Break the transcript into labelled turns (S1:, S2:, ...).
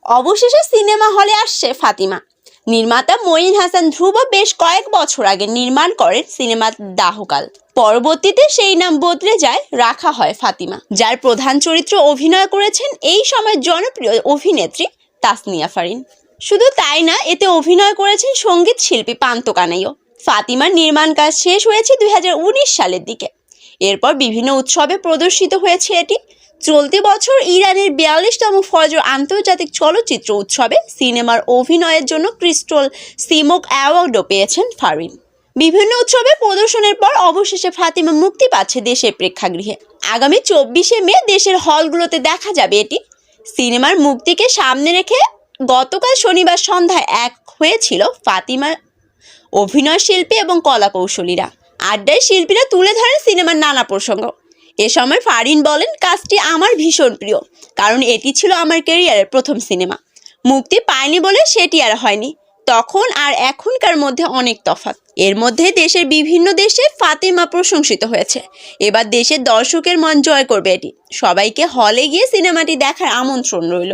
S1: অবশেষে সিনেমা হলে আসছে ফাতিমা। নির্মাতা মঈন হাসান ধ্রুব বেশ কয়েক বছর আগে নির্মাণ করেন সিনেমা দাহকাল। পরবর্তীতে সেই নাম বদলে যায়, রাখা হয় ফাতিমা, যার প্রধান চরিত্রে অভিনয় করেছেন এই সময় জনপ্রিয় অভিনেত্রী তাসনিয়া ফারিন। শুধু তাই না, এতে অভিনয় করেছেন সঙ্গীত শিল্পী পান্তো কানাইও। ফাতিমার নির্মাণ কাজ শেষ হয়েছে 2019 সালের দিকে। এরপর বিভিন্ন উৎসবে প্রদর্শিত হয়েছে এটি। চলতি বছর ইরানের 42তম ফজর আন্তর্জাতিক চলচ্চিত্র উৎসবে সিনেমার অভিনয়ের জন্য ক্রিস্টাল সিমোক অ্যাওয়ার্ডও পেয়েছেন ফারিন। বিভিন্ন উৎসবে প্রদর্শনের পর অবশেষে ফাতিমা মুক্তি পাচ্ছে দেশের প্রেক্ষাগৃহে। আগামী 24শে মে দেশের হলগুলোতে দেখা যাবে এটি। সিনেমার মুক্তিকে সামনে রেখে গতকাল শনিবার সন্ধ্যায় এক হয়েছিল ফাতিমার অভিনয় শিল্পী এবং কলা কৌশলীরা। আড্ডায় শিল্পীরা তুলে ধরেন সিনেমার নানা প্রসঙ্গ। এ সময় ফারিন বলেন, কাজটি আমার ভীষণ প্রিয়, কারণ এটি ছিল আমার ক্যারিয়ারের প্রথম সিনেমা। মুক্তি পায়নি বলে সেটি আর হয়নি। তখন আর এখনকার মধ্যে অনেক তফাৎ। এর মধ্যে দেশের বিভিন্ন দেশে ফাতিমা প্রশংসিত হয়েছে। এবার দেশের দর্শকের মন জয় করবে এটি। সবাইকে হলে গিয়ে সিনেমাটি দেখার আমন্ত্রণ রইল।